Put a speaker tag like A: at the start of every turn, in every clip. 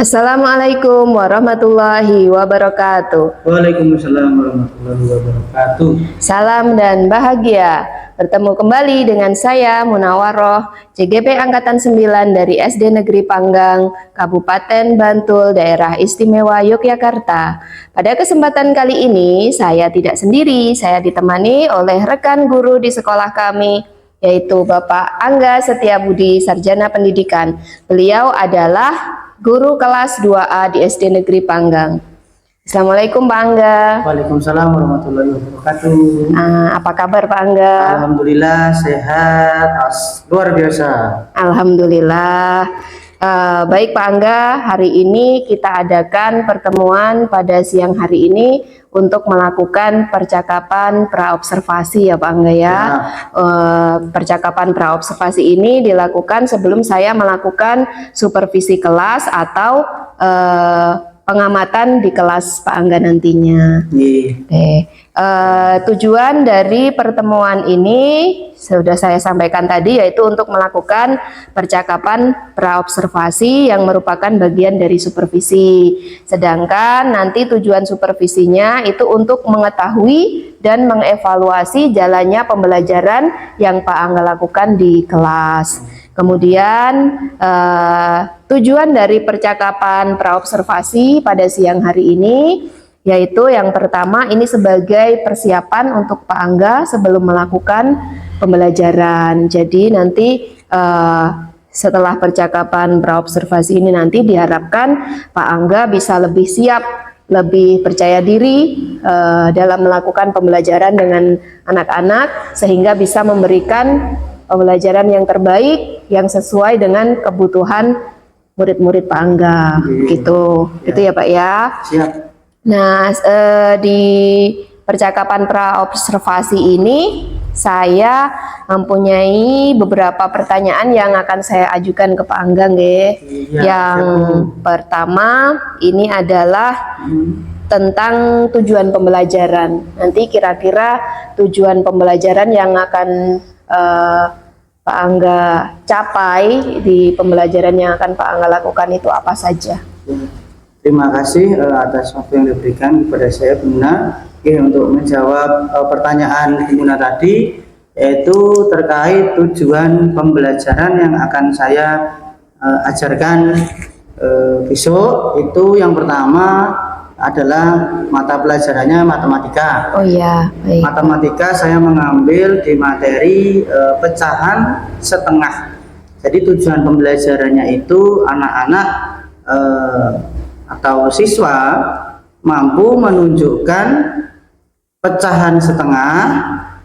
A: Assalamualaikum warahmatullahi wabarakatuh.
B: Waalaikumsalam warahmatullahi wabarakatuh.
A: Salam dan bahagia. Bertemu kembali dengan saya Munawaroh, CGP Angkatan 9 dari SD Negeri Panggang, Kabupaten Bantul, Daerah Istimewa Yogyakarta. Pada kesempatan kali ini saya tidak sendiri, saya ditemani oleh rekan guru di sekolah kami, yaitu Bapak Angga Setiabudi, Sarjana Pendidikan. Beliau adalah guru kelas 2A di SD Negeri Panggang. Assalamualaikum Pak Angga.
B: Waalaikumsalam warahmatullahi wabarakatuh.
A: Apa kabar Pak Angga?
B: Alhamdulillah sehat, luar biasa.
A: Alhamdulillah. Baik Pak Angga, hari ini kita adakan pertemuan pada siang hari ini untuk melakukan percakapan praobservasi ya Pak Angga ya. Percakapan praobservasi ini dilakukan sebelum saya melakukan supervisi kelas atau pengamatan di kelas Pak Angga nantinya. Oke. Tujuan dari pertemuan ini sudah saya sampaikan tadi, yaitu untuk melakukan percakapan praobservasi yang merupakan bagian dari supervisi. Sedangkan nanti tujuan supervisinya itu untuk mengetahui dan mengevaluasi jalannya pembelajaran yang Pak Angga lakukan di kelas. Kemudian tujuan dari percakapan praobservasi pada siang hari ini yaitu yang pertama ini sebagai persiapan untuk Pak Angga sebelum melakukan pembelajaran. Jadi nanti setelah percakapan praobservasi ini nanti diharapkan Pak Angga bisa lebih siap, lebih percaya diri dalam melakukan pembelajaran dengan anak-anak sehingga bisa memberikan pembelajaran yang terbaik yang sesuai dengan kebutuhan murid-murid Pak Angga. Gitu ya Pak ya.
B: Siap.
A: Nah, di percakapan praobservasi ini saya mempunyai beberapa pertanyaan yang akan saya ajukan ke Pak Angga nggih. Yang pertama ini adalah tentang tujuan pembelajaran. Nanti kira-kira tujuan pembelajaran yang akan Pak Angga capai di pembelajaran yang akan Pak Angga lakukan itu apa saja?
B: Terima kasih atas waktu yang diberikan kepada saya Bunda untuk menjawab pertanyaan Bunda tadi, yaitu terkait tujuan pembelajaran yang akan saya ajarkan besok. Itu yang pertama adalah mata pelajarannya matematika.
A: Oh iya, baik.
B: Matematika saya mengambil di materi pecahan setengah. Jadi tujuan pembelajarannya itu anak-anak atau siswa mampu menunjukkan pecahan setengah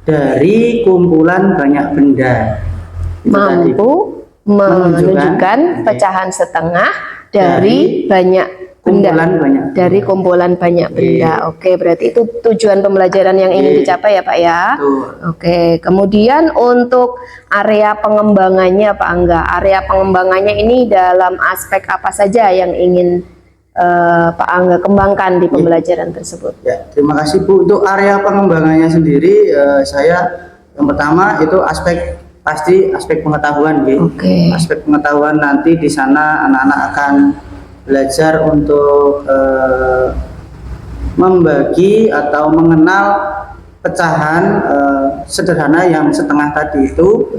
B: dari kumpulan banyak benda.
A: Mampu menunjukkan pecahan setengah dari banyak benda, dari kumpulan banyak benda. Oke, berarti itu tujuan pembelajaran yang ingin dicapai ya Pak ya. Oke, kemudian untuk area pengembangannya Pak Angga, area pengembangannya ini dalam aspek apa saja yang ingin Pak Angga kembangkan di pembelajaran tersebut?
B: Ya, terima kasih Bu. Untuk area pengembangannya sendiri, saya yang pertama itu pasti aspek pengetahuan, aspek pengetahuan. Nanti di sana anak-anak akan belajar untuk membagi atau mengenal pecahan sederhana yang setengah tadi itu,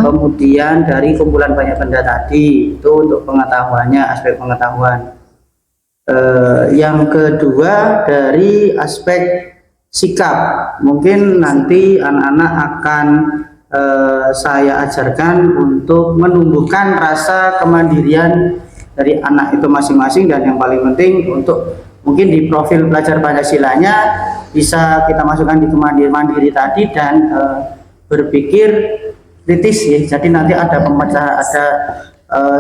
B: kemudian dari kumpulan banyak benda tadi, itu untuk pengetahuannya, aspek pengetahuan. Yang kedua dari aspek sikap, mungkin nanti anak-anak akan saya ajarkan untuk menumbuhkan rasa kemandirian dari anak itu masing-masing, dan yang paling penting untuk mungkin di profil pelajar Pancasilanya bisa kita masukkan di kemandirian mandiri tadi dan berpikir kritis ya. Jadi nanti ada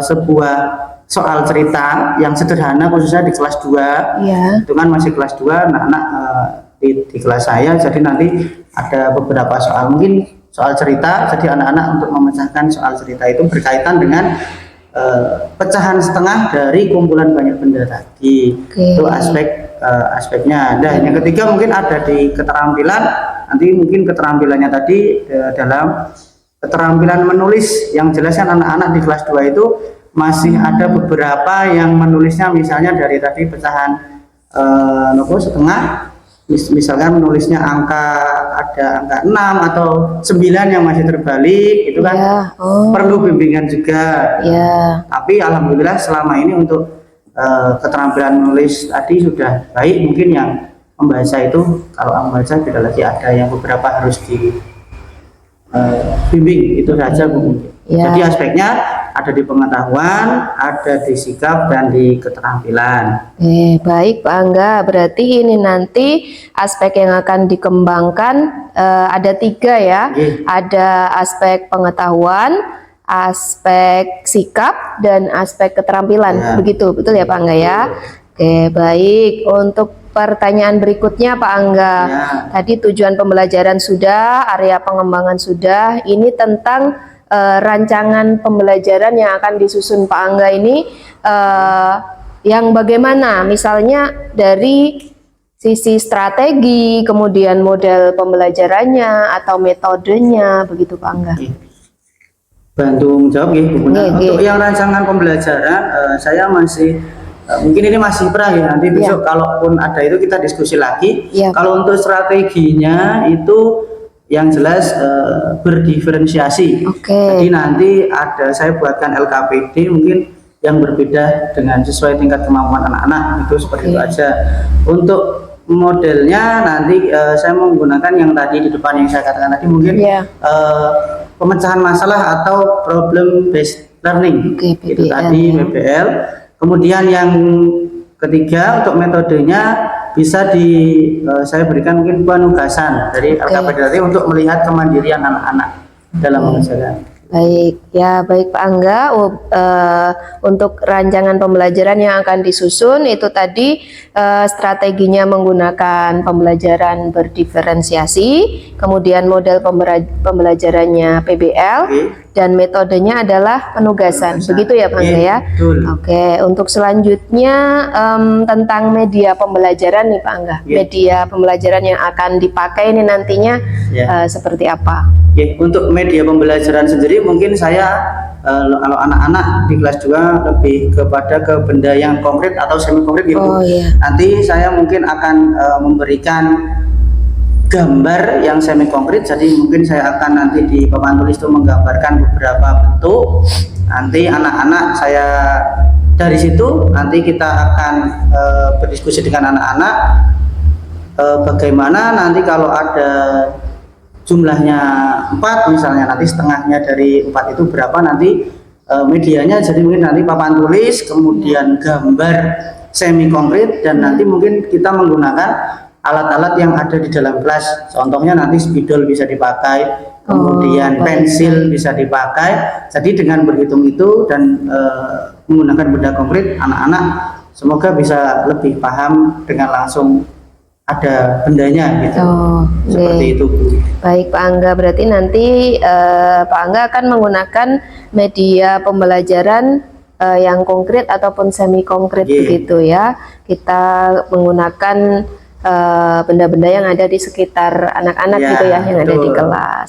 B: sebuah soal cerita yang sederhana khususnya di kelas 2. Itu kan masih kelas 2 anak-anak di kelas saya, jadi nanti ada beberapa soal, mungkin soal cerita, jadi anak-anak untuk memecahkan soal cerita itu berkaitan dengan pecahan setengah dari kumpulan banyak benda tadi. Itu aspeknya. Dan yang ketiga mungkin ada di keterampilan, nanti mungkin keterampilannya tadi dalam keterampilan menulis, yang jelas kan anak-anak di kelas 2 itu masih ada beberapa yang menulisnya misalnya dari tadi pecahan setengah, misalkan menulisnya ada angka 6 atau 9 yang masih terbalik, itu kan perlu bimbingan juga. Tapi alhamdulillah selama ini untuk keterampilan menulis tadi sudah baik. Mungkin yang membaca itu, kalau membaca tidak lagi ada yang beberapa harus di bimbing, itu saja Bu. Jadi aspeknya ada di pengetahuan, ada di sikap, dan di keterampilan.
A: Baik Pak Angga, berarti ini nanti aspek yang akan dikembangkan ada 3 ya. Ada aspek pengetahuan, aspek sikap, dan aspek keterampilan. Begitu, betul ya Pak Angga ya? Oke, baik. Untuk pertanyaan berikutnya Pak Angga, tadi tujuan pembelajaran sudah, area pengembangan sudah. Ini tentang rancangan pembelajaran yang akan disusun Pak Angga ini yang bagaimana, misalnya dari sisi strategi, kemudian model pembelajarannya atau metodenya, begitu Pak Angga.
B: Bantu menjawab ya Bu. Untuk yang rancangan pembelajaran saya masih mungkin ini masih pra ya, nanti besok kalaupun ada itu kita diskusi lagi. Kalau untuk strateginya itu yang jelas berdiferensiasi. Jadi nanti saya buatkan LKPD mungkin yang berbeda dengan sesuai tingkat kemampuan anak-anak, itu seperti itu aja. Untuk modelnya nanti saya menggunakan yang tadi di depan yang saya katakan tadi, mungkin pemecahan masalah atau problem based learning, itu tadi PBL. Kemudian yang ketiga untuk metodenya bisa saya berikan mungkin penugasan dari LKPD untuk melihat kemandirian anak-anak dalam mengerjakan.
A: Baik, ya baik Pak Angga. Untuk rancangan pembelajaran yang akan disusun itu tadi strateginya menggunakan pembelajaran berdiferensiasi, kemudian model pembelajarannya PBL, dan metodenya adalah penugasan. Begitu ya Pak Angga ya? Oke, untuk selanjutnya tentang media pembelajaran nih Pak Angga. Media pembelajaran yang akan dipakai ini nantinya seperti apa?
B: Untuk media pembelajaran sendiri mungkin saya kalau anak-anak di kelas 2 lebih kepada ke benda yang konkret atau semi konkret gitu. Nanti saya mungkin akan memberikan gambar yang semi konkret, jadi mungkin saya akan nanti di papan tulis itu menggambarkan beberapa bentuk. Nanti anak-anak saya dari situ nanti kita akan berdiskusi dengan anak-anak bagaimana nanti kalau ada jumlahnya 4 misalnya, nanti setengahnya dari 4 itu berapa nanti medianya. Jadi mungkin nanti papan tulis, kemudian gambar semi konkret, dan nanti mungkin kita menggunakan alat-alat yang ada di dalam kelas. Contohnya nanti spidol bisa dipakai, kemudian pensil bisa dipakai. Jadi dengan berhitung itu dan menggunakan benda konkret, anak-anak semoga bisa lebih paham dengan langsung ada bendanya gitu. Seperti itu Bu.
A: Baik Pak Angga, berarti nanti Pak Angga akan menggunakan media pembelajaran yang konkret ataupun semi konkret begitu ya. Kita menggunakan benda-benda yang ada di sekitar anak-anak gitu ya, yang ada di kelas.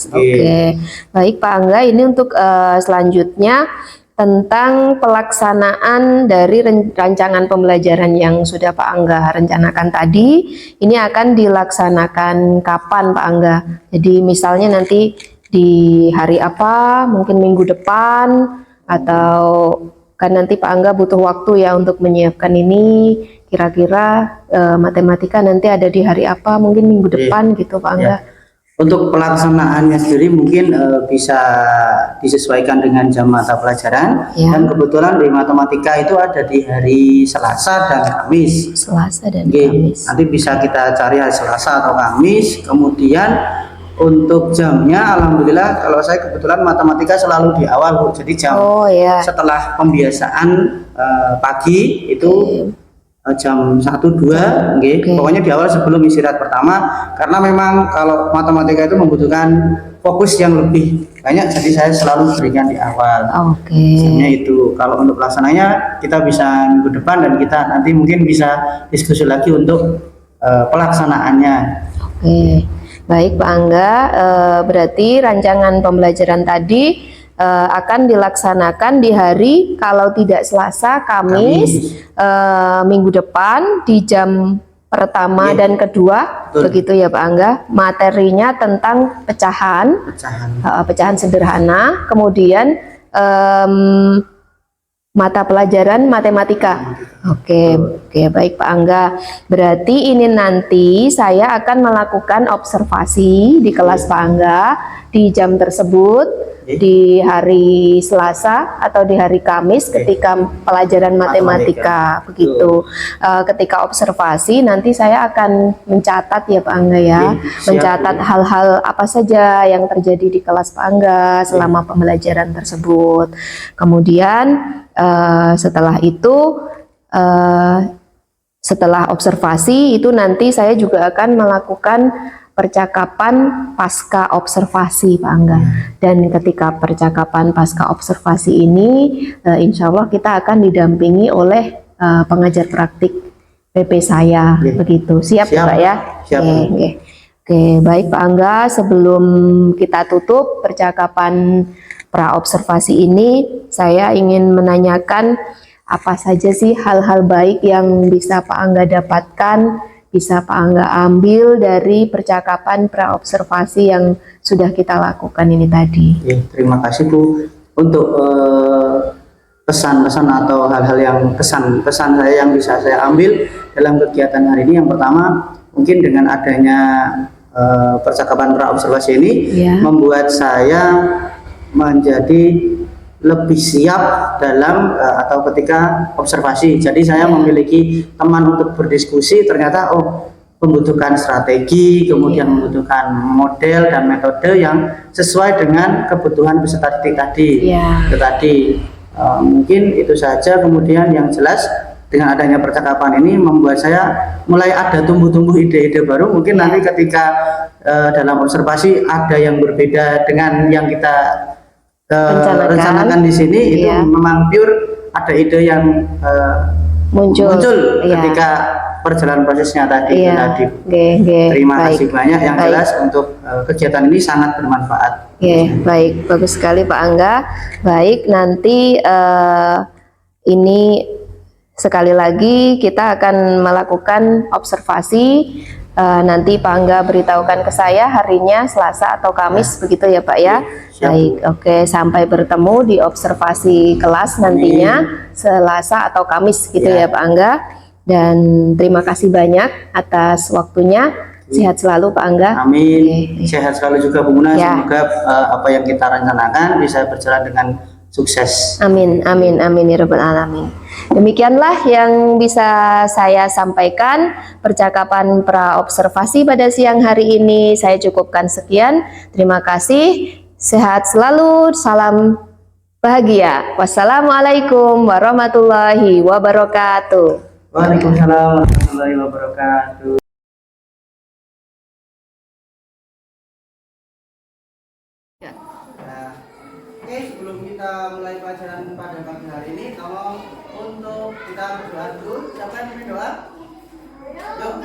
A: Baik Pak Angga, ini untuk selanjutnya tentang pelaksanaan dari rancangan pembelajaran yang sudah Pak Angga rencanakan tadi. Ini akan dilaksanakan kapan Pak Angga? Jadi misalnya nanti di hari apa, mungkin minggu depan, atau kan nanti Pak Angga butuh waktu ya untuk menyiapkan ini. Kira-kira matematika nanti ada di hari apa, mungkin minggu depan gitu Pak Angga.
B: Untuk pelaksanaannya sendiri mungkin bisa disesuaikan dengan jam mata pelajaran, dan kebetulan di matematika itu ada di hari Selasa dan Kamis.
A: Kamis.
B: Nanti bisa kita cari hari Selasa atau Kamis. Kemudian untuk jamnya, alhamdulillah kalau saya kebetulan matematika selalu di awal Bu. Jadi jam setelah pembiasaan pagi itu jam 1-2, pokoknya di awal sebelum istirahat pertama, karena memang kalau matematika itu membutuhkan fokus yang lebih banyak, jadi saya selalu berikan di awal. Jamnya itu. Kalau untuk pelaksananya kita bisa minggu depan, dan kita nanti mungkin bisa diskusi lagi untuk pelaksanaannya.
A: Baik Pak Angga, berarti rancangan pembelajaran tadi akan dilaksanakan di hari kalau tidak Selasa, Kamis, minggu depan di jam pertama dan kedua.
B: Betul.
A: Begitu ya Pak Angga. Materinya tentang pecahan sederhana, kemudian mata pelajaran matematika. Oke, baik Pak Angga. Berarti ini nanti saya akan melakukan observasi di kelas Pak Angga di jam tersebut, di hari Selasa atau di hari Kamis ketika pelajaran matematika. Begitu. Ketika observasi nanti saya akan mencatat ya Pak Angga ya, mencatat hal-hal apa saja yang terjadi di kelas Pak Angga selama pembelajaran tersebut. Kemudian setelah itu, setelah observasi itu nanti saya juga akan melakukan percakapan pasca observasi Pak Angga. Dan ketika percakapan pasca observasi ini, insya Allah kita akan didampingi oleh pengajar praktik PP saya. Begitu. Siap Pak ya?
B: Siap.
A: Oke, baik Pak Angga, sebelum kita tutup percakapan pra observasi ini, saya ingin menanyakan apa saja sih hal-hal baik yang bisa Pak Angga dapatkan, bisa Pak Angga ambil dari percakapan pra observasi yang sudah kita lakukan ini tadi.
B: Terima kasih Bu untuk pesan-pesan atau hal-hal yang pesan saya yang bisa saya ambil dalam kegiatan hari ini. Yang pertama, mungkin dengan adanya percakapan pra observasi ini membuat saya menjadi lebih siap dalam atau ketika observasi. Jadi saya memiliki teman untuk berdiskusi, ternyata membutuhkan strategi, kemudian membutuhkan model dan metode yang sesuai dengan kebutuhan peserta didik tadi. Mungkin itu saja. Kemudian yang jelas dengan adanya percakapan ini membuat saya mulai ada tumbuh-tumbuh ide-ide baru. Mungkin nanti ketika dalam observasi ada yang berbeda dengan yang kita rencanakan di sini, itu memang pure ada ide yang muncul ketika perjalanan prosesnya tadi. Terima kasih banyak. Yang jelas untuk kegiatan ini sangat bermanfaat.
A: Baik, bagus sekali Pak Angga. Baik, nanti ini sekali lagi kita akan melakukan observasi. Nanti Pak Angga beritahukan ke saya harinya Selasa atau Kamis, begitu ya Pak ya. Baik, sampai bertemu di observasi kelas nantinya Selasa atau Kamis gitu ya Pak Angga. Dan terima kasih banyak atas waktunya. Sehat selalu Pak Angga.
B: Amin. Sehat selalu juga Bu Muna. Semoga apa yang kita rencanakan bisa berjalan dengan sukses.
A: Amin, amin, amin ya rabbal alamin. Demikianlah yang bisa saya sampaikan percakapan pra observasi pada siang hari ini. Saya cukupkan sekian. Terima kasih. Sehat selalu. Salam bahagia. Wassalamualaikum warahmatullahi wabarakatuh.
B: Waalaikumsalam warahmatullahi wabarakatuh. Sebelum kita mulai pelajaran pada pagi hari ini, tolong untuk kita berdoa dulu. Siapa yang berdoa? Yuk.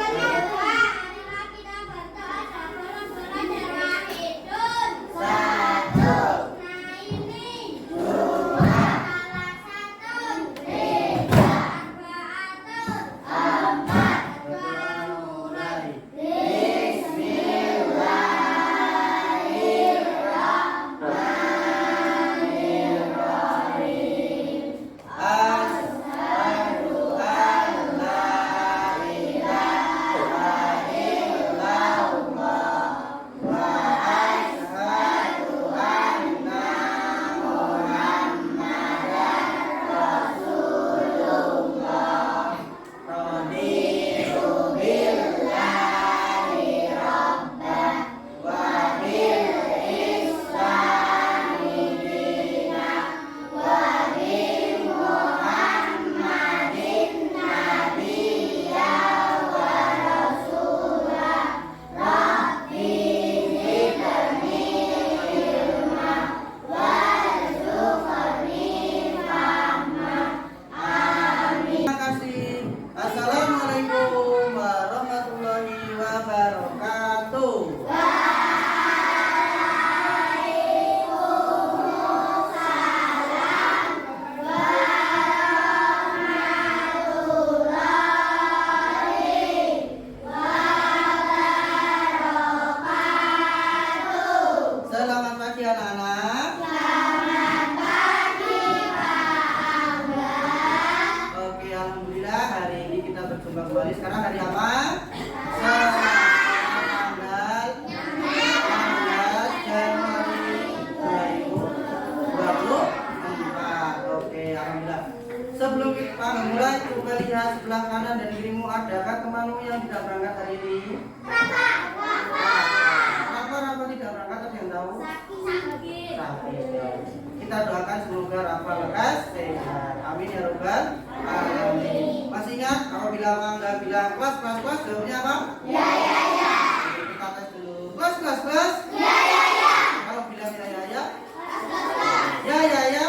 B: berjumpa kembali. Sekarang hari apa? Tanggal 16 Januari 2024. Oke, alhamdulillah. Sebelum kita memulai, coba lihat sebelah kanan dan kirimu, adakah temanmu yang tidak berangkat hari ini? Kenapa tidak berangkat? Ada yang tahu? Sakit. Kita doakan semoga Rafa lekas sehat. Amin ya robbal alamin. Masih ingat apabila Anda bilang kelas, jawabnya apa? Ya. Kita tes dulu. Kelas. Ya. Kalau bilang ya. Ya.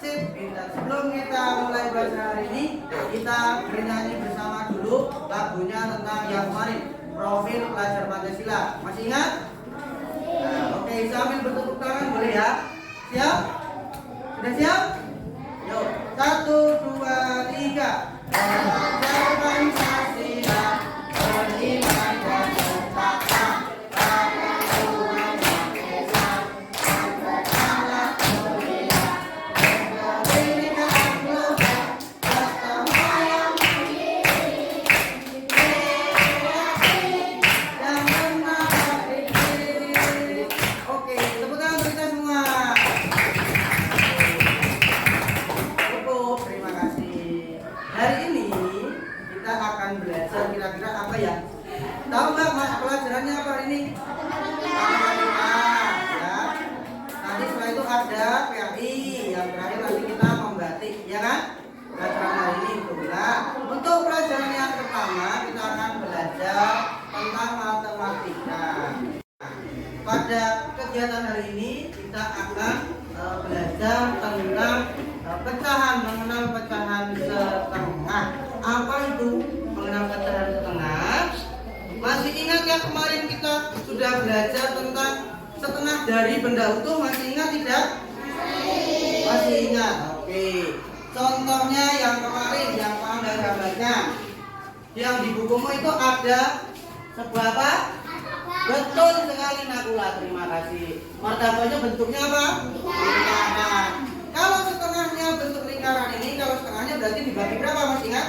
B: Sip. Sebelum kita mulai belajar hari ini, kita bernyanyi bersama dulu lagunya tentang yang kemarin, profil pelajar Pancasila. Masih ingat? Nah, oke, sambil bertepuk tangan boleh ya? Siap? Sudah siap? Yuk, 1, 2, 3. Belajar Pancasila, beriman dan bertakwa pada Tuhan Yang Esa, dan bertanggung mulia, berdirikan global, bersama yang berdiri, yang menang diri. Oke, tepuk tangan untuk kita semua. Cukup, terima kasih. Hari ini kita akan belajar kira-kira apa ya? Tahu nggak mas pelajarannya apa hari ini? Matematika, ya. Nanti setelah itu ada PAI, yang terakhir nanti kita membatik, ya kan? Pelajaran hari ini itu. Nah, untuk pelajaran yang pertama kita akan belajar tentang matematika. Pada kegiatan hari ini kita akan belajar tentang pecahan, mengenal pecahan setengah. Apa itu mengenal pecahan setengah? Masih ingat ya kemarin kita sudah belajar tentang setengah dari benda utuh? Masih ingat tidak? Masih ingat. Oke. Contohnya yang kemarin yang Anda gambarkan. Yang di bukumu itu ada sebuah apa? Betul sekali Nakula, terima kasih. Martabaknya bentuknya apa? Lingkaran. Kalau setengahnya bentuk lingkaran ini, kalau setengahnya berarti dibagi berapa, Mas ingat?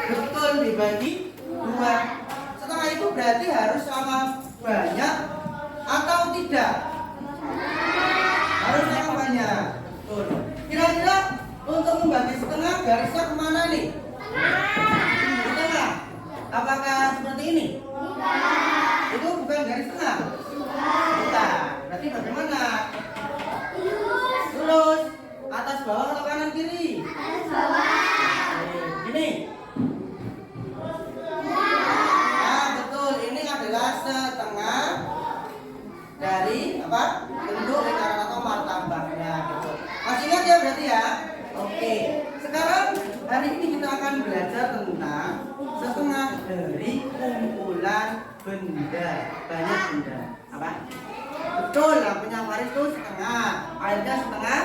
B: Betul, dibagi 2. Setengah itu berarti harus sama banyak atau tidak? Harus sama banyak. Betul. Kira-kira untuk membagi setengah garisnya kemana nih? Di tengah. Apakah seperti ini? Itu bukan garis tengah. Bukan. Berarti bagaimana? Lurus. Atas bawah atau kanan kiri? Atas bawah. Gini. Nah, betul. Ini adalah setengah dari apa? Bentuk lingkaran atau martabaknya. Gitu. Masih ingat ya berarti ya? Oke. Sekarang hari ini kita akan belajar tentang setengah dari kumpulan benda, banyak benda. Apa? Betul, lampunya Faris itu setengah, airnya setengah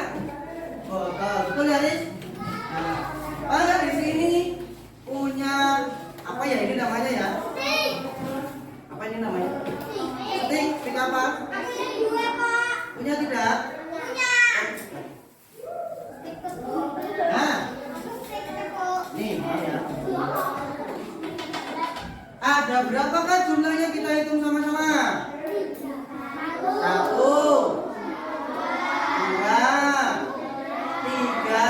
B: botol. Betul ya, Riz? Nah, Anda di sini punya apa ya ini namanya ya? Apa ini namanya? Stik apa? Punya tidak? Nah, nih maaf ya. Ada berapakah jumlahnya kita hitung sama-sama? 1, 2, 3,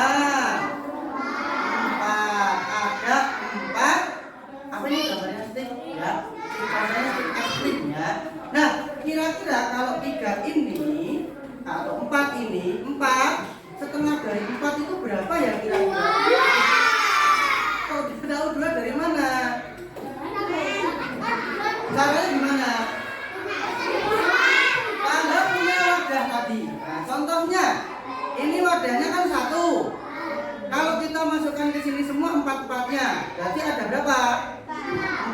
B: 4. Ada 4. Apa ini gambarnya stik? Ya, gambarnya stik ekstrim ya. Nah, kira-kira kalau 3 ini atau 4 ini, 4 setengah dari 4 itu berapa ya kira-kira? Kalau tidak tahu 2 dari mana? Caranya gimana? Anda punya wadah tadi. Nah, contohnya, ini wadahnya kan 1. Kalau kita masukkan ke sini semua 4-4-nya, berarti ada berapa?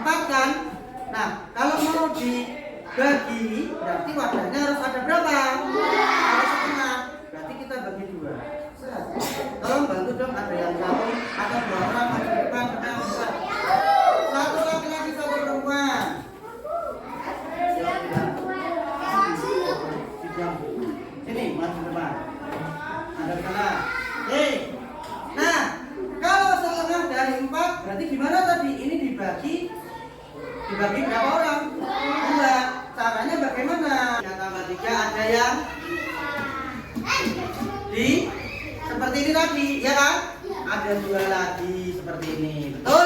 B: 4 kan? Nah, kalau mau dibagi, berarti wadahnya harus ada berapa? Harus setengah. Berarti kita bagi 2. Tolong bantu dong, ada yang satu, ada 2 orang maju ke depan, bisa. 1 laki-laki, 1 perempuan. Sini, maju ke depan. Ada di sana. Nah, berarti gimana tadi? Ini dibagi berapa orang? 2. Caranya bagaimana? Yang tambah 3 ada yang di seperti ini tadi, ya kan? Ada 2 lagi seperti ini, betul?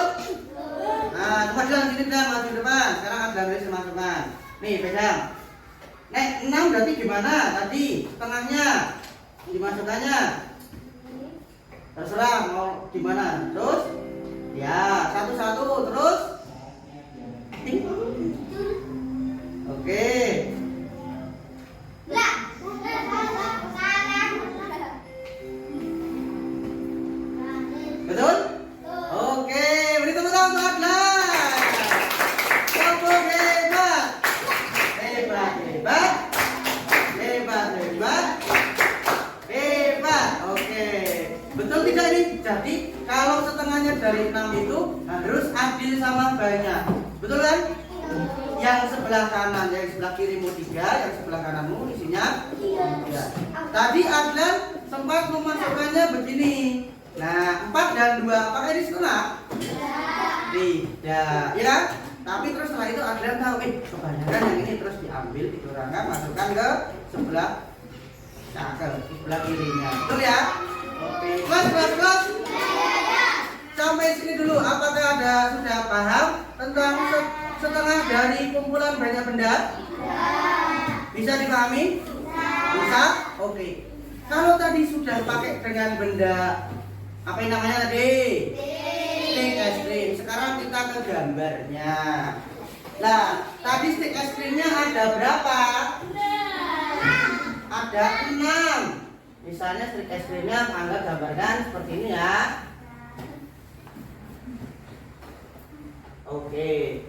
B: Nah, coba jalan sini dan maju depan. Sekarang ada garis teman-teman. Nih, pegang. Nek 6 berarti gimana tadi? Setengahnya dimasukkannya. Terserah mau gimana. Terus ya, satu-satu terus. Oke. Betul? Oke, beri tepuk tangan untuk Adlan. Tepuk hebat. Hebat. Oke. Betul tidak ini? Jadi kalau setengahnya dari 6 itu harus adil sama banyak. Betul kan? Yang sebelah kanan, yang sebelah kirimu 3, yang sebelah kananmu isinya 3. Tadi Adlan sempat memasukkannya begini. Nah, 4 dan 2, apakah ini setengah? Tidak, ya kan? Tapi terus setelah itu Adlan tahu, kebanyakan yang ini terus diambil, dikurangkan, masukkan ke sebelah sebelah kirinya. Betul ya? Oke, kelas. Sampai sini dulu, apakah sudah paham tentang setengah dari kumpulan banyak benda? Bisa dipahami? Bisa? Oke. Kalau tadi sudah pakai dengan benda apa yang namanya tadi? Stick es krim. Sekarang kita ke gambarnya. Nah, tadi stick es krimnya ada berapa? Ada 6. Misalnya stick es krimnya Angga gambarkan seperti ini ya. Oke.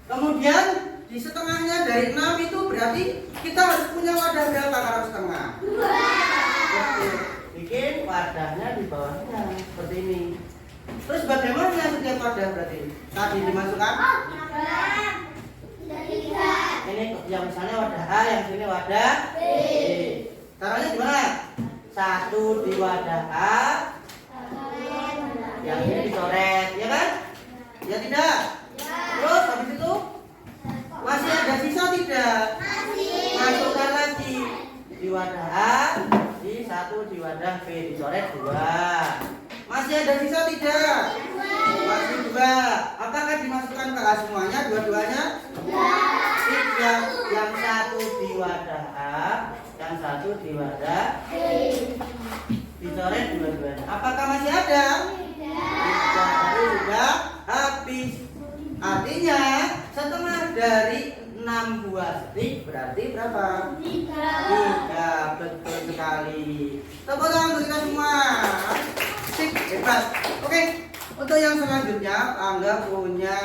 B: Kemudian di setengahnya dari 6 itu berarti kita harus punya wadah berapa kalau setengah? 2. Bikin wadahnya di bawahnya seperti ini. Terus bagaimana setiap wadah berarti? Tadi dimasukkan? Ini yang misalnya wadah A, yang sini wadah B. Caranya gimana? 1 di wadah A, yang ini dicoret, ya kan? Ya tidak? Terus habis itu masih ada sisa tidak? Masukkan lagi di wadah A, di 1 di wadah B, dicoret 2. Masih ada sisa tidak? Masih 2. Apakah dimasukkan ke A semuanya, dua-duanya? Yang 1 di wadah A, yang 1 di wadah B, dicoret dua-duanya. Apakah masih ada? Tidak, sudah habis. Artinya setengah dari 6 buah stick berarti berapa? 3. Betul sekali. Tepuk tangan untuk kita semua. Stick hebat. Oke, untuk yang selanjutnya Angga punya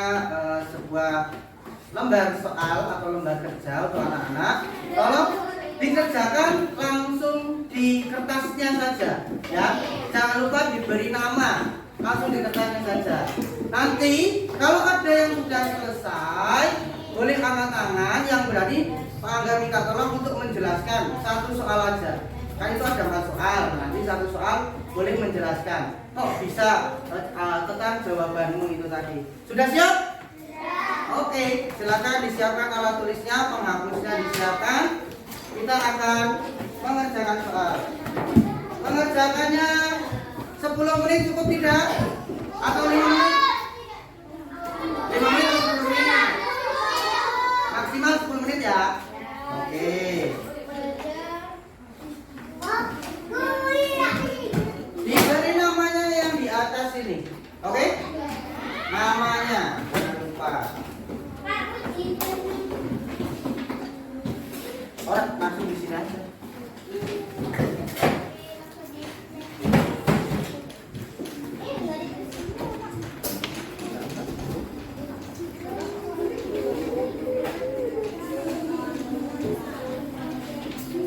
B: sebuah lembar soal atau lembar kerja untuk anak-anak. Tolong dikerjakan langsung di kertasnya saja, ya. Jangan lupa diberi nama, langsung di kertasnya saja. Nanti kalau ada yang sudah selesai, boleh angkat tangan. Yang berani Pak Angga minta tolong untuk menjelaskan satu soal aja. Kan itu ada 4 soal, nanti satu soal boleh menjelaskan. Bisa tentang jawabanmu itu tadi. Sudah siap? Oke, silakan disiapkan alat tulisnya, penghapusnya disiapkan. Kita akan mengerjakan soal. Mengerjakannya 10 menit cukup tidak? Atau 5 menit? 5 menit atau 10 menit? Maksimal 10 menit ya. Oke. Diberi namanya yang di atas ini. Oke? Namanya jangan lupa. Orang langsung di sini aja.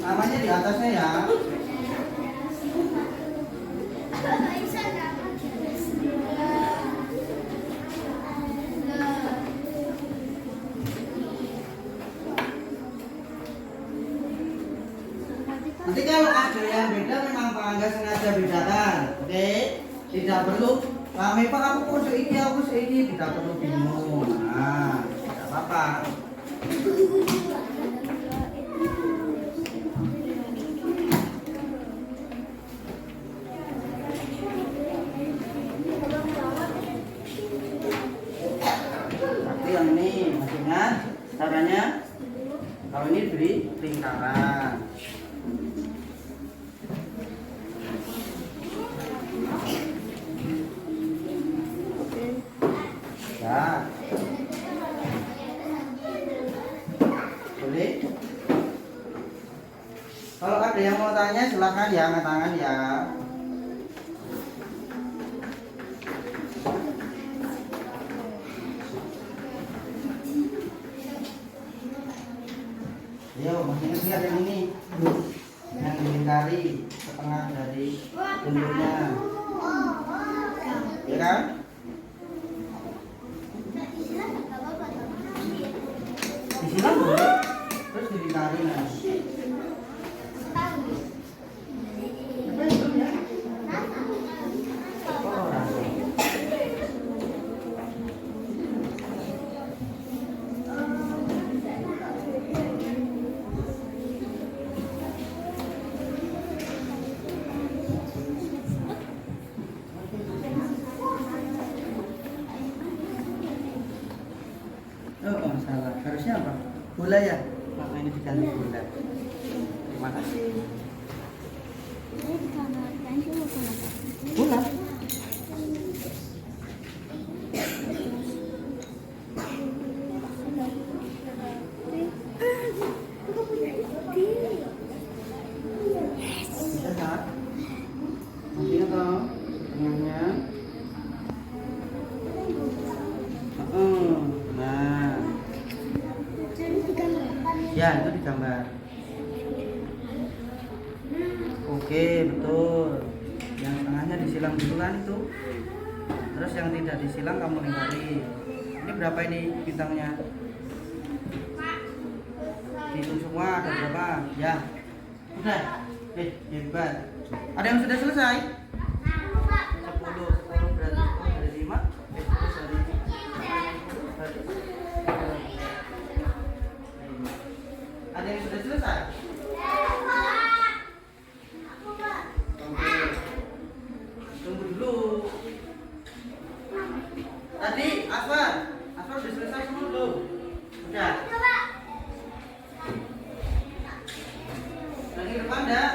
B: Namanya di atasnya ya. Nanti kalau ada yang beda memang Pak Angga sengaja bedakan, oke? Di Tidak perlu rame Pak, aku ini, tidak perlu bingung. Nah, tidak apa-apa. Tapi yang ini masih ingat caranya? Kalau ini beri lingkaran. Ya. Boleh? Kalau ada yang mau tanya silakan ya, angkat tangan ya. Ayo, masih ingat yang ini? Yang dilingkari setengah dari bentuknya. Ya kan? Disilang boleh, terus dilingkari nanti. Oh, salah. Harusnya apa? Bola ya? Maka ini diganti bola. Terima kasih. Bola. Bisa tak? Masih ingat toh? Tengahnya. Nah. Ya, itu digambar. Oke, betul. Yang tengahnya disilang dulu kan itu. Terus yang tidak disilang kamu lingkari. Ini berapa ini bintangnya? Hitung semua ada berapa? Ya. Sudah. Hebat. Ada yang sudah selesai? 10 berarti 10 dari 5. 10 dari ada yang sudah selesai? Oke. Tunggu dulu. Tadi Asfar sudah selesai semua belum? Sudah. Lagi depan enggak?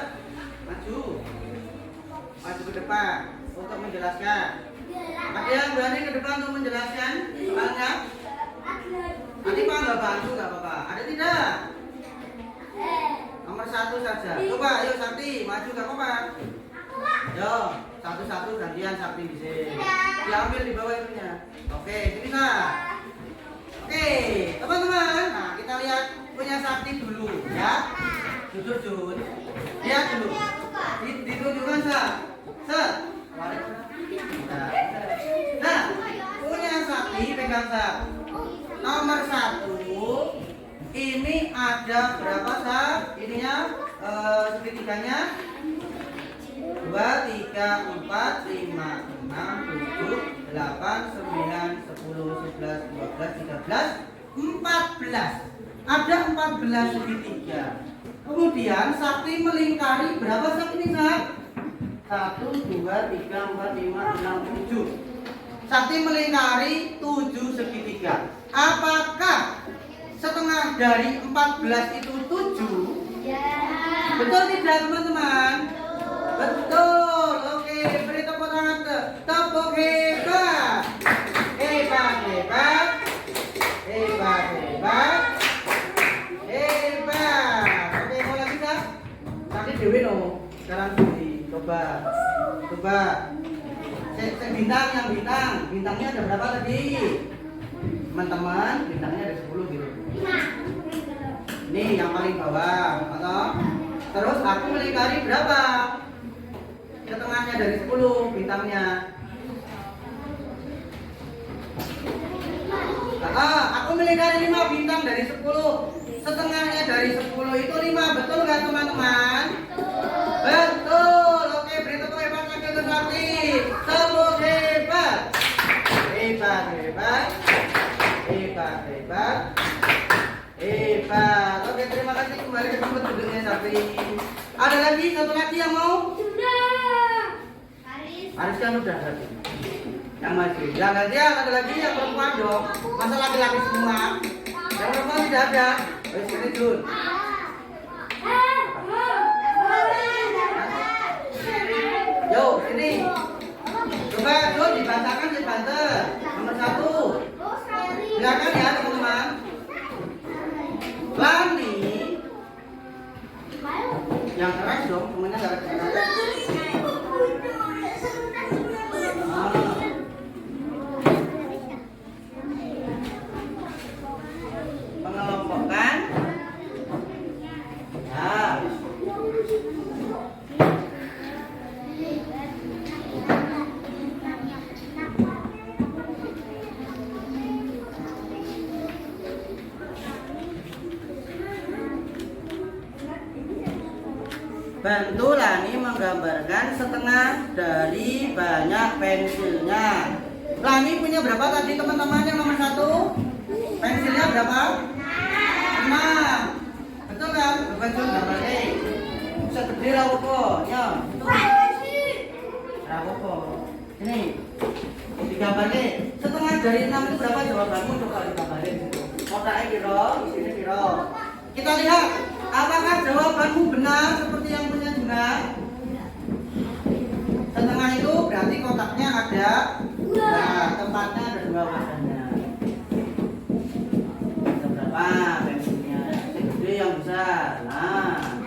B: Maju ke depan untuk menjelaskan. Ada yang berani ke depan untuk menjelaskan soalnya? Nanti Pak nggak bantu nggak apa-apa. Ada tidak? Nomor 1 saja. Coba, ayo Sakti, maju nggak apa-apa. Yo, satu-satu gantian Sakti di sini. Diambil di bawah itunya. Oke, sini Kak. Oke, teman-teman. Nah, kita lihat punya Sakti dulu, ya. Jujur Jun. Lihat dulu. Ditunjukkan Sat. Nah, punya Sakti pegang Sat. Nomor 1. Ini ada berapa Sat? Ininya segitiganya 2, 3, 4, 5, 6, 7, 8, 9, 10, 11, 12, 13, 14. Ada 14 segitiga. Kemudian Sakti melingkari berapa Sat ini Sat? 1, 2, 3, 4, 5, 6, 7. Sakti melingkari 7 segitiga. Apakah setengah dari 14 itu 7? Ya. Betul tidak teman-teman? Betul. Oke, beri tepuk tangan. Tepuk hebat. Hebat. Oke, mau lagi Kak? Sakti dewe no. Sekarang sini. Coba. Bintangnya ada berapa tadi? Teman-teman, bintangnya ada 10 gitu. Ini yang paling bawah, atau? Terus aku melingkari berapa? Setengahnya dari 10 bintangnya. Aku melingkari 5 bintang dari 10. Setengahnya dari 10 itu 5, betul nggak teman-teman? Betul. Oke, beri tepuk tangan ke Sakti. selesai. Hebat, hebat. Hebat. Oke, terima kasih. Kembali ke tempat duduknya Sapi. Ada lagi, satu lagi yang mau? Haris kan udah tadi. Yang masih. Yang gantian ada lagi yang perempuan dong. Masa laki-laki semua? Yang perempuan tidak ada. Oh, sini Jun. Yo, sini. Coba Jun dibacakan di banter. Nomor 1. Silakan ya teman-teman. Lani. Yang keras dong, temennya nggak keras. Pengelompokkan. Ya. Bantu Lani menggambarkan setengah dari banyak pensilnya. Lani punya berapa tadi teman-teman yang nomor 1? Pensilnya berapa? 6. Betul kan? Betul gambar A. Bisa gede lah kok. Ya. Rapopo. Ini digambarnya. Setengah dari 6 itu berapa jawabanmu? Coba digambarin. Kotaknya kira, isinya kira. Kita lihat apakah jawabanmu benar seperti yang punya Juna. Setengah itu berarti kotaknya ada 2, tempatnya ada 2 wadahnya. Berapa pensilnya? Yang gede, yang besar. Nah.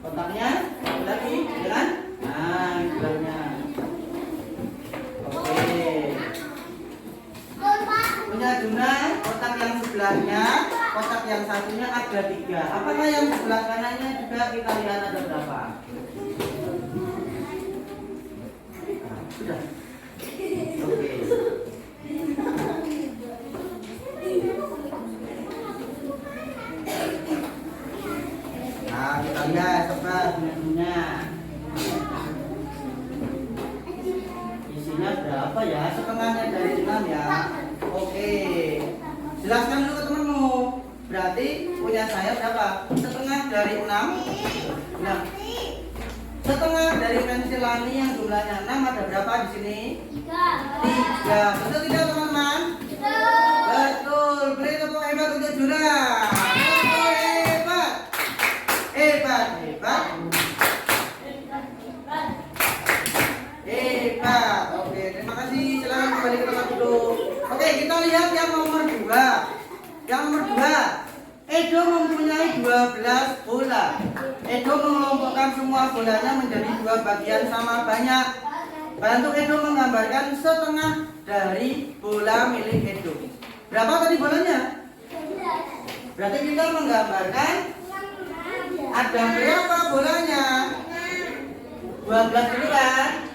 B: Kotaknya lagi, ya kan? Nah, sebelahnya. Oke. Punya Juna, kotak yang sebelahnya, kotak yang satunya ada 3. Apakah yang sebelah kanannya juga kita lihat ada berapa? Sudah. Oke. Nah, kita lihat coba menunya. Isinya berapa ya? Setengahnya dari 6 ya. Oke. Jelaskan dulu ke temanmu. Berarti punya saya berapa? Setengah dari 6. Nah, setengah dari pensil Lani yang jumlahnya 6 ada berapa di sini? 3. Betul tidak teman-teman? Betul. Beri tepuk hebat untuk Juna. Hebat. Oke, terima kasih. Silakan kembali ke tempat duduk. Oke, kita lihat yang nomor 2. Yang nomor 2, Edo mempunyai 12 bola. Edo mengelompokkan semua bolanya menjadi 2 bagian sama banyak. Bantu Edo menggambarkan setengah dari bola milik Edo. Berapa tadi bolanya? Berarti kita menggambarkan ada berapa bolanya? 12 dulu kan?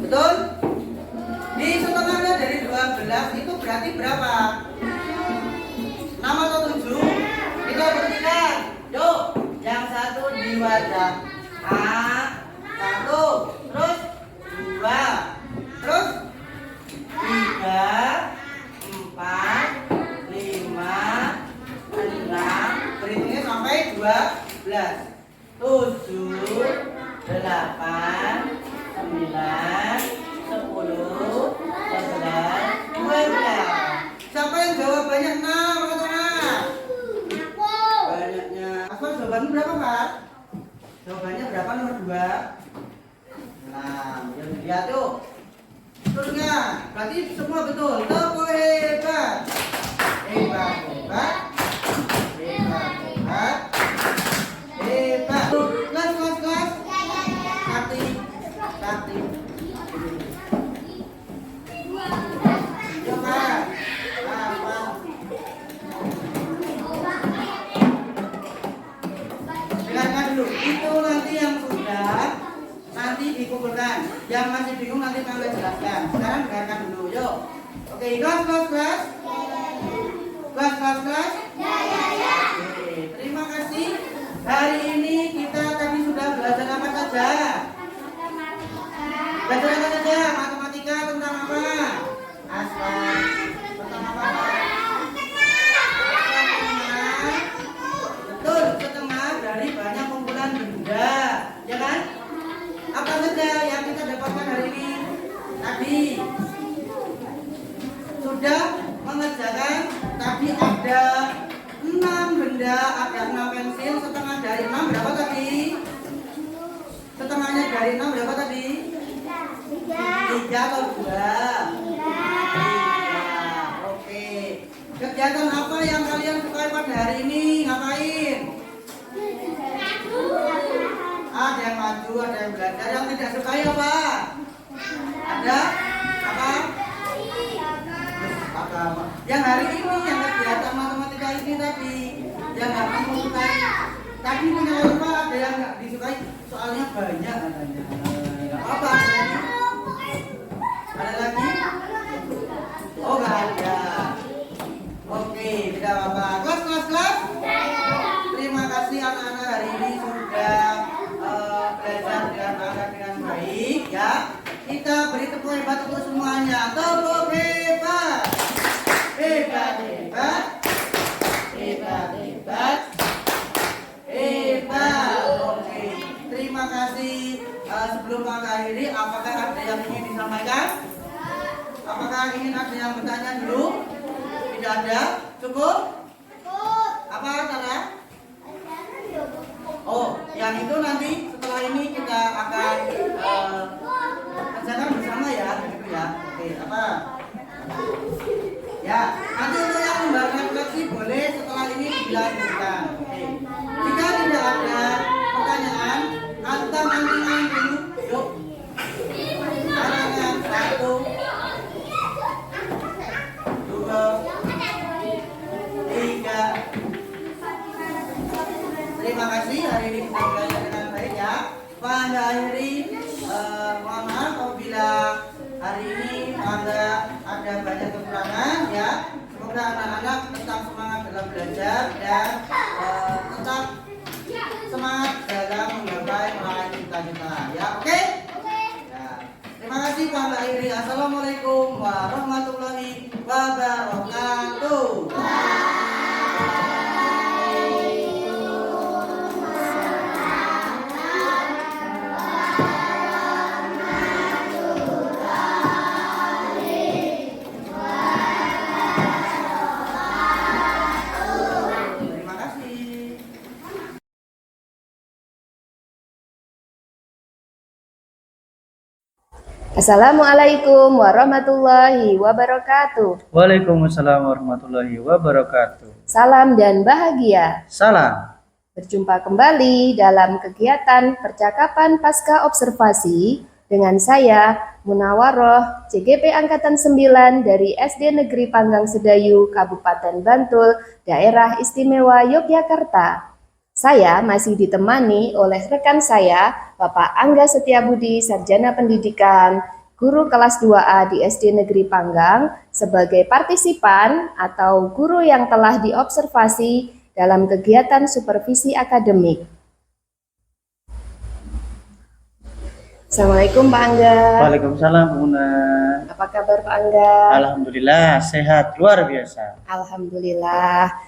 B: Betul? Di setengahnya dari 12 itu berarti berapa? 6 atau 7? Kita berikan. Yuk, yang satu di wadah A, 1, terus 2, terus 3, 4, 5, 6, berhitungnya sampai 12. 7, 8, 9, 10, 11, 12. Berarti semua betul. Tepuk hebat. Hebat, hebat. Hebat, hebat. Hebat. Kelas, kelas, kelas. Sakti, sakti. Coba. Apa? Dengarkan dulu. Itu nanti yang sudah nanti dikumpulkan. Yang masih bingung nanti Pak Angga jelaskan. Sekarang dengarkan dulu. Yuk. Oke, kelas, kelas, kelas. Kelas, kelas, kelas. Oke, terima kasih. Hari ini kita tadi sudah belajar apa saja? Belajar apa saja? Matematika tentang apa? Aspal. Tentang apa? Setengah. Betul, setengah dari banyak kumpulan benda, ya kan? Apa saja yang kita dapatkan hari ini? Tadi sudah mengerjakan, tapi ada 6 benda, ada 6 pensil, setengah dari 6 berapa tadi? Setengahnya dari 6 berapa tadi? 3 atau 2? 3. Oke. Kegiatan apa yang kalian sukai pada hari ini? Ngapain? Ada yang maju, ada yang belajar. Yang tidak sukai apa? Ada? Apa? Apa? Yang hari ini, yang kegiatan matematika ini tadi, yang nggak kamu sukai. Tadi punya lupa ada yang nggak disukai, soalnya banyak katanya. Nggak apa? Ada lagi? Oh nggak ada. Oke, tidak apa-apa. Kelas, kelas, kelas. Terima kasih anak-anak hari ini sudah belajar dengan baik ya. Kita beri tepuk hebat untuk semuanya. Tepuk hebat. Hebat, hebat. Hebat, hebat. Hebat. Oke. Terima kasih. Sebelum mengakhiri, apakah ada yang ingin disampaikan? Apakah ingin ada yang bertanya dulu? Tidak ada? Cukup? Apa Tara? Oh, yang itu nanti setelah ini kita akan kerjakan bersama ya, begitu ya. Oke, apa? Ya, nanti untuk yang membaca refleksi boleh setelah ini dilanjutkan. Oke. Jika tidak ada pertanyaan, antam angin dulu. Yuk. Kanan 1, 2, 3. Terima kasih, hari ini kita belajar dengan baik ya. Pada akhiri, mohon maaf apabila hari ini ada banyak kekurangan ya. Semoga anak-anak tetap semangat dalam belajar dan tetap semangat dalam menggapai meraih cita-cita ya. Oke? Ya. Terima kasih Pak Akhiri. Assalamualaikum warahmatullahi wabarakatuh. Terima kasih.
A: Assalamualaikum warahmatullahi wabarakatuh.
B: Waalaikumsalam warahmatullahi wabarakatuh.
A: Salam dan bahagia.
B: Salam.
A: Berjumpa kembali dalam kegiatan percakapan pasca observasi dengan saya Munawaroh, CGP Angkatan 9 dari SD Negeri Panggang Sedayu, Kabupaten Bantul, Daerah Istimewa Yogyakarta. Saya masih ditemani oleh rekan saya, Bapak Angga Setiabudi, Sarjana Pendidikan, guru kelas 2A di SD Negeri Panggang, sebagai partisipan atau guru yang telah diobservasi dalam kegiatan supervisi akademik. Assalamualaikum Pak Angga.
B: Waalaikumsalam Bunda.
A: Apa kabar Pak Angga?
B: Alhamdulillah sehat luar biasa.
A: Alhamdulillah.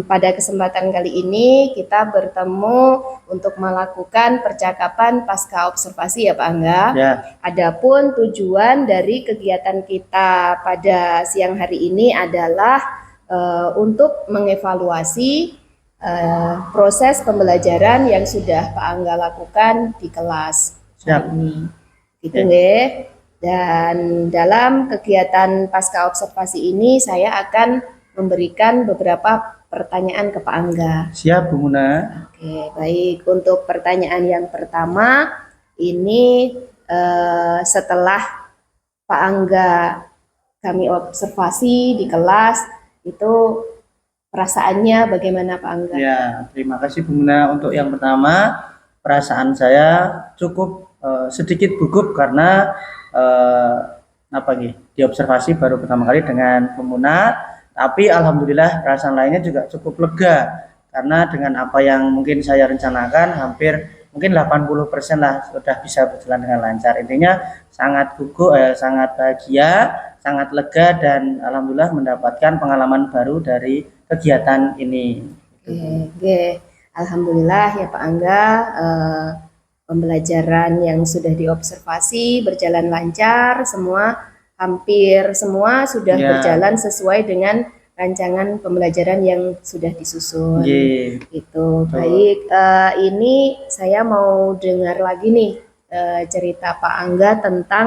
A: Pada kesempatan kali ini kita bertemu untuk melakukan percakapan pasca observasi ya Pak Angga.
B: Ya.
A: Adapun tujuan dari kegiatan kita pada siang hari ini adalah untuk mengevaluasi proses pembelajaran yang sudah Pak Angga lakukan di kelas
B: Siap.
A: hari ini. Gitu nggih. Dan dalam kegiatan pasca observasi ini saya akan memberikan beberapa pertanyaan ke Pak Angga.
B: Siap, Bu Muna.
A: Oke, baik. Untuk pertanyaan yang pertama, ini setelah Pak Angga kami observasi di kelas, itu perasaannya bagaimana Pak Angga?
B: Ya, terima kasih Bu Muna. Untuk yang pertama, perasaan saya cukup sedikit gugup karena diobservasi baru pertama kali dengan Bu Muna, tapi alhamdulillah perasaan lainnya juga cukup lega karena dengan apa yang mungkin saya rencanakan hampir mungkin 80% lah sudah bisa berjalan dengan lancar. Intinya sangat gugup, sangat bahagia, sangat lega dan alhamdulillah mendapatkan pengalaman baru dari kegiatan ini.
A: Oke. Alhamdulillah ya Pak Angga, pembelajaran yang sudah diobservasi berjalan lancar, hampir semua sudah berjalan sesuai dengan rancangan pembelajaran yang sudah disusun. Itu baik. Ini saya mau dengar lagi nih cerita Pak Angga tentang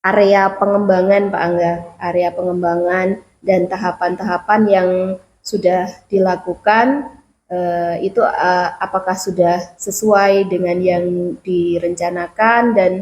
A: area pengembangan Pak Angga, area pengembangan dan tahapan-tahapan yang sudah dilakukan. Itu apakah sudah sesuai dengan yang direncanakan dan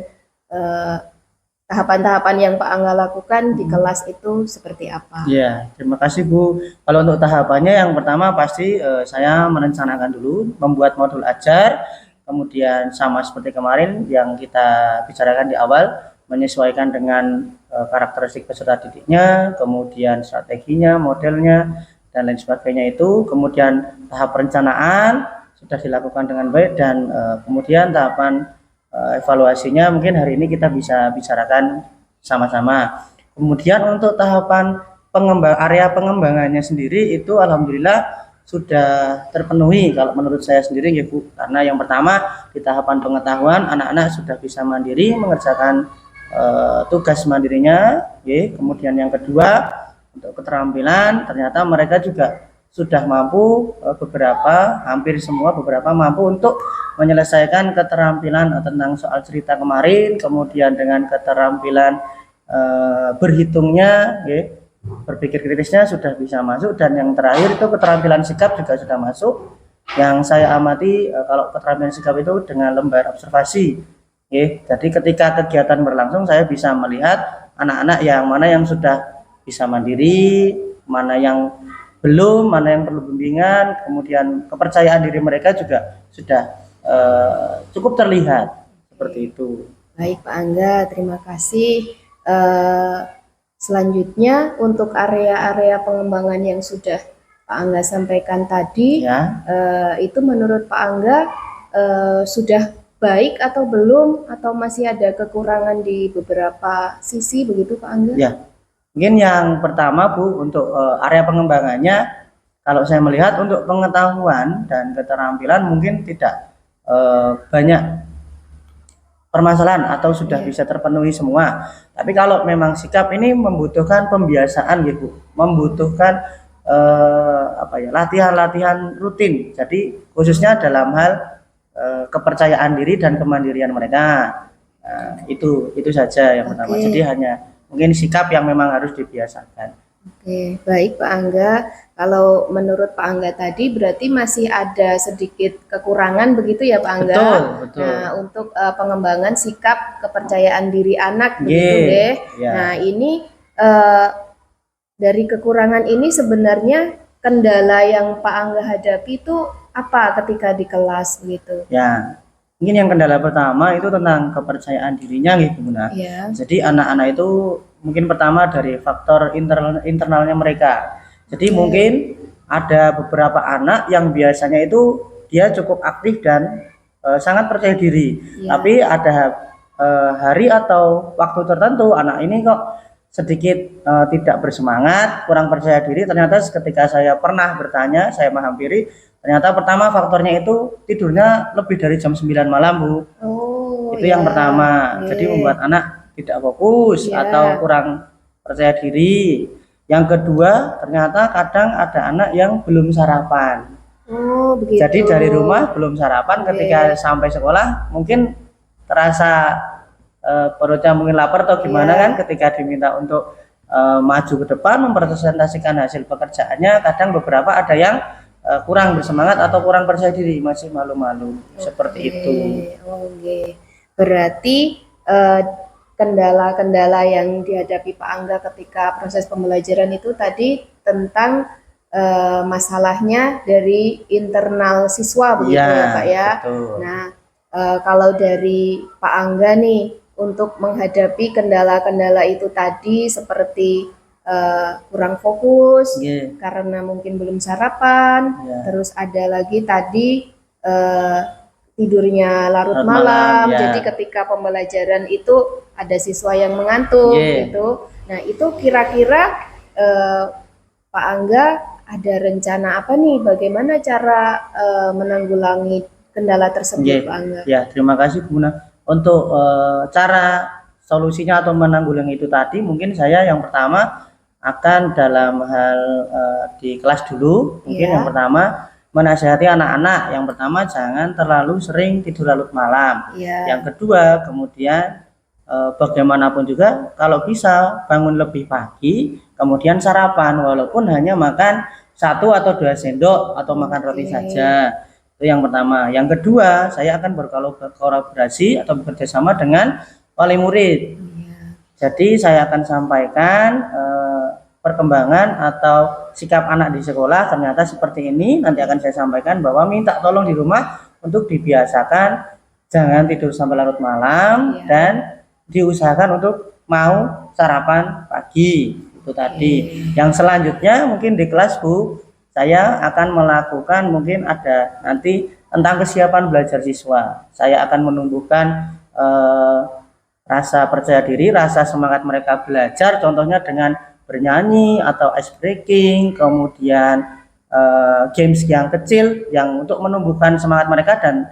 A: tahapan-tahapan yang Pak Angga lakukan di kelas itu seperti apa?
B: Ya, terima kasih Bu. Kalau untuk tahapannya yang pertama pasti saya merencanakan dulu membuat modul ajar, kemudian sama seperti kemarin yang kita bicarakan di awal, menyesuaikan dengan karakteristik peserta didiknya, kemudian strateginya, modelnya, dan lain sebagainya itu. Kemudian tahap perencanaan sudah dilakukan dengan baik dan kemudian tahapan evaluasinya mungkin hari ini kita bisa bicarakan sama-sama. Kemudian untuk tahapan area pengembangannya sendiri itu alhamdulillah sudah terpenuhi kalau menurut saya sendiri ya Bu. Karena yang pertama di tahapan pengetahuan anak-anak sudah bisa mandiri mengerjakan tugas mandirinya, ya. Kemudian yang kedua untuk keterampilan ternyata mereka juga sudah mampu hampir semua mampu untuk menyelesaikan keterampilan tentang soal cerita kemarin, kemudian dengan keterampilan berhitungnya, ya, berpikir kritisnya sudah bisa masuk, dan yang terakhir itu keterampilan sikap juga sudah masuk. Yang saya amati kalau keterampilan sikap itu dengan lembar observasi, ya. Jadi ketika kegiatan berlangsung saya bisa melihat anak-anak yang mana yang sudah bisa mandiri, mana yang belum, mana yang perlu bimbingan, kemudian kepercayaan diri mereka juga sudah cukup terlihat seperti itu.
A: Baik Pak Angga, terima kasih. Selanjutnya untuk area-area pengembangan yang sudah Pak Angga sampaikan tadi, ya. Itu menurut Pak Angga sudah baik atau belum, atau masih ada kekurangan di beberapa sisi begitu Pak Angga?
B: Ya. Mungkin yang pertama Bu, untuk area pengembangannya, kalau saya melihat untuk pengetahuan dan keterampilan mungkin tidak banyak permasalahan atau sudah bisa terpenuhi semua. Tapi kalau memang sikap ini membutuhkan pembiasaan ya Bu, membutuhkan latihan-latihan rutin. Jadi khususnya dalam hal kepercayaan diri dan kemandirian mereka. Itu saja yang pertama. Jadi hanya mungkin sikap yang memang harus dibiasakan.
A: Oke, baik Pak Angga. Kalau menurut Pak Angga tadi berarti masih ada sedikit kekurangan begitu ya Pak Angga?
B: Betul.
A: Nah, untuk pengembangan sikap kepercayaan diri anak begitu deh. Yeah. Nah, ini dari kekurangan ini sebenarnya kendala yang Pak Angga hadapi itu apa ketika di kelas gitu?
B: Ya. Mungkin yang kendala pertama itu tentang kepercayaan dirinya gitu Bunda. Yeah. Jadi anak-anak itu mungkin pertama dari faktor internalnya mereka. Jadi mungkin ada beberapa anak yang biasanya itu dia cukup aktif dan sangat percaya diri. Yeah. Tapi ada hari atau waktu tertentu anak ini kok sedikit tidak bersemangat, kurang percaya diri. Ternyata ketika saya pernah bertanya, saya menghampiri, ternyata pertama faktornya itu tidurnya lebih dari jam 9 malam Bu. Itu yang pertama. Jadi membuat anak tidak fokus atau kurang percaya diri. Yang kedua, ternyata kadang ada anak yang belum sarapan.
A: Begitu.
B: Jadi dari rumah belum sarapan, ketika sampai sekolah mungkin terasa perutnya mungkin lapar atau gimana
A: Iya.
B: kan, ketika diminta untuk maju ke depan mempresentasikan hasil pekerjaannya, kadang beberapa ada yang kurang bersemangat atau kurang percaya diri, masih malu-malu. Seperti itu.
A: Oke. Berarti kendala-kendala yang dihadapi Pak Angga ketika proses pembelajaran itu tadi tentang masalahnya dari internal siswa begitu
B: Iya,
A: ya Pak ya.
B: betul.
A: Nah, kalau dari Pak Angga nih untuk menghadapi kendala-kendala itu tadi seperti kurang fokus
B: Iya.
A: karena mungkin belum sarapan,
B: Iya.
A: terus ada lagi tadi tidurnya larut
B: Larut
A: malam,
B: malam, ya.
A: jadi ketika pembelajaran itu ada siswa yang mengantuk
B: Iya.
A: gitu. Nah itu kira-kira Pak Angga ada rencana apa nih? Bagaimana cara menanggulangi kendala tersebut,
B: Iya.
A: Pak Angga?
B: Ya, terima kasih Bu Guna. Untuk cara solusinya atau menanggulangi itu tadi, mungkin saya yang pertama akan dalam hal di kelas dulu, mungkin
A: Iya.
B: yang pertama menasihati anak-anak. Yang pertama jangan terlalu sering tidur larut malam.
A: Iya.
B: Yang kedua, kemudian bagaimanapun juga kalau bisa bangun lebih pagi, kemudian sarapan walaupun hanya makan 1 atau 2 sendok atau makan roti saja. Itu yang pertama. Yang kedua, saya akan berkolaborasi atau bekerjasama dengan wali murid. Jadi saya akan sampaikan perkembangan atau sikap anak di sekolah ternyata seperti ini. Nanti akan saya sampaikan bahwa minta tolong di rumah untuk dibiasakan jangan tidur sampai larut malam, dan diusahakan untuk mau sarapan pagi. Itu tadi. Yang selanjutnya mungkin di kelas Bu, saya akan melakukan mungkin ada nanti tentang kesiapan belajar siswa. Saya akan menumbuhkan rasa percaya diri, rasa semangat mereka belajar, contohnya dengan bernyanyi atau ice breaking, kemudian games yang kecil yang untuk menumbuhkan semangat mereka dan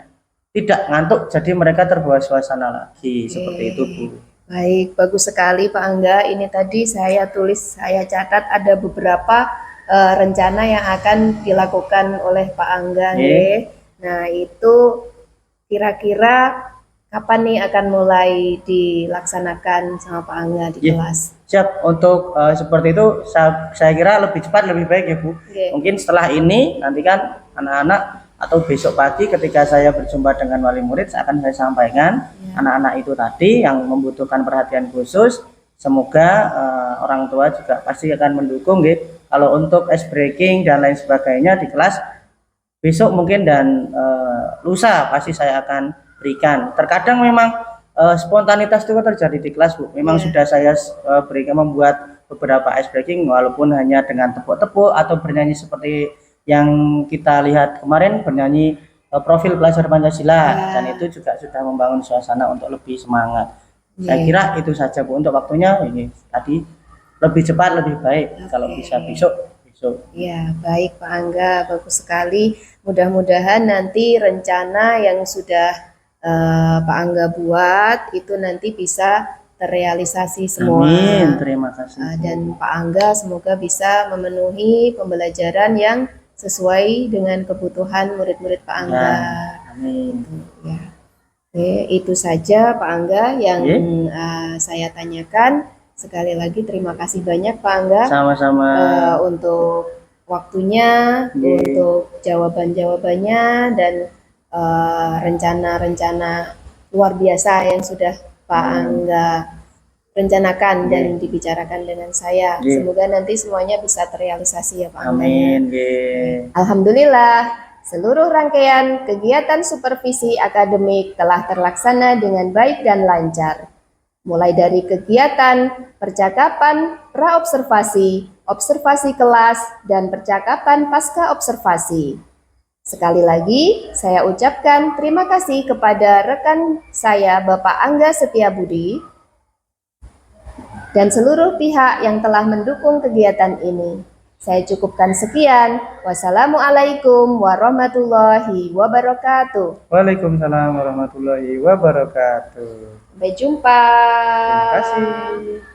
B: tidak ngantuk, jadi mereka terbawa suasana lagi. Seperti itu Bu.
A: Baik, bagus sekali Pak Angga. Ini tadi saya tulis, saya catat ada beberapa rencana yang akan dilakukan oleh Pak Angga. Nah itu kira-kira kapan nih akan mulai dilaksanakan sama Pak Angga di kelas?
B: Siap, untuk seperti itu saya kira lebih cepat lebih baik ya Bu. Mungkin setelah ini nanti kan anak-anak atau besok pagi ketika saya berjumpa dengan wali murid akan saya sampaikan anak-anak itu tadi yang membutuhkan perhatian khusus. Semoga orang tua juga pasti akan mendukung gitu. Kalau untuk ice breaking dan lain sebagainya di kelas besok mungkin dan lusa pasti saya akan berikan. Terkadang memang spontanitas itu terjadi di kelas Bu. Memang sudah saya berikan membuat beberapa ice breaking walaupun hanya dengan tepuk-tepuk atau bernyanyi seperti yang kita lihat kemarin, bernyanyi profil pelajar Pancasila, dan itu juga sudah membangun suasana untuk lebih semangat. Saya kira itu saja Bu untuk waktunya. Ini tadi lebih cepat lebih baik kalau bisa besok.
A: Ya baik Pak Angga, bagus sekali. Mudah-mudahan nanti rencana yang sudah Pak Angga buat itu nanti bisa terrealisasi semua.
B: Amin, terima kasih.
A: Dan Pak Angga semoga bisa memenuhi pembelajaran yang sesuai dengan kebutuhan murid-murid Pak Angga.
B: Amin.
A: Ya. Oke, itu saja Pak Angga yang saya tanyakan. Sekali lagi terima kasih banyak Pak Angga.
B: Sama-sama.
A: Untuk waktunya, untuk jawaban-jawabannya dan rencana-rencana luar biasa yang sudah Pak Angga rencanakan dan dibicarakan dengan saya. Semoga nanti semuanya bisa terrealisasi ya Pak Angga.
B: Amin.
A: Alhamdulillah, seluruh rangkaian kegiatan supervisi akademik telah terlaksana dengan baik dan lancar. Mulai dari kegiatan percakapan praobservasi, observasi kelas, dan percakapan pasca observasi. Sekali lagi, saya ucapkan terima kasih kepada rekan saya Bapak Angga Setiabudi dan seluruh pihak yang telah mendukung kegiatan ini. Saya cukupkan sekian. Wassalamualaikum warahmatullahi wabarakatuh.
B: Waalaikumsalam warahmatullahi wabarakatuh.
A: Sampai jumpa.
B: Terima kasih.